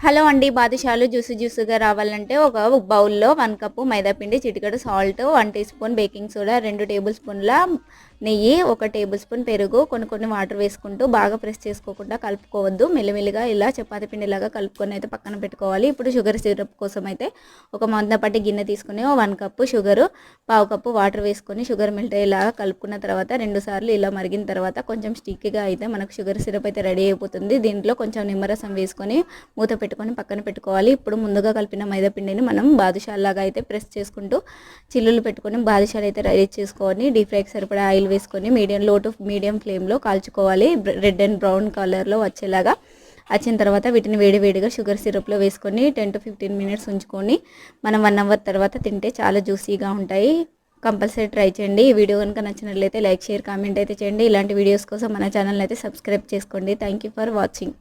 Hello అండి. బాదుషాలు జ్యూసీగా రావాలంటే ఒక బౌల్‌లో 1 కప్పు మైదా పిండి, చిటికెడు salt, 1 teaspoon baking soda, 2 టేబుల్ స్పూన్ల నెయ్యి, 1 టేబుల్ స్పూన్ పెరుగు, కొన్ని వాటర్ వేసుకుంటూ బాగా ప్రెస్ చేసుకోకుండా కలుపుకోవద్దు. మెల్లిమెల్లిగా ఇలా చపాతీ పిండిలాగా కలుపుకొని అయితే పక్కన పెట్టుకోవాలి. ఇప్పుడు షుగర్ సిరప్ కోసం అయితే ఒక మందపాటి గిన్నె తీసుకొని 1 కప్పు షుగరు, పావు కప్పు వాటర్ వేసుకొని షుగర్ మెల్ట్ అయ్యేలాగా కలుపుకున్న తర్వాత 2 సార్లు ఇలా మరిగిన తర్వాత కొంచెం స్టిక్కీగా అయితే మనకు షుగర్ సిరప్ అయితే రెడీ అయిపోతుంది. దీంట్లో కొంచెం నిమ్మరసం వేసుకొని మూత పెట్టుకొని పక్కన పెట్టుకోవాలి. ఇప్పుడు ముందుగా కలిపిన మైదా పిండిని మనం బాదుషాలాగా అయితే ప్రెస్ చేసుకుంటూ చిల్లులు పెట్టుకొని బాదుషాలు అయితే రెడీ చేసుకొని డీప్ ఫ్రైకి సరిపడా ఆయిల్ వేసుకొని లో టు మీడియం ఫ్లేమ్లో కాల్చుకోవాలి. రెడ్ అండ్ బ్రౌన్ కలర్లో వచ్చేలాగా వచ్చిన తర్వాత వీటిని వేడివేడిగా షుగర్ సిరప్లో వేసుకొని 10 to 15 మినిట్స్ ఉంచుకొని మనం 1 అవర్ తర్వాత తింటే చాలా జ్యూసీగా ఉంటాయి. కంపల్సరీ ట్రై చేయండి. ఈ వీడియో కనుక నచ్చినట్లయితే లైక్, షేర్, కామెంట్ అయితే చేయండి. ఇలాంటి వీడియోస్ కోసం మన ఛానల్ అయితే సబ్స్క్రైబ్ చేసుకోండి. Thank you for watching.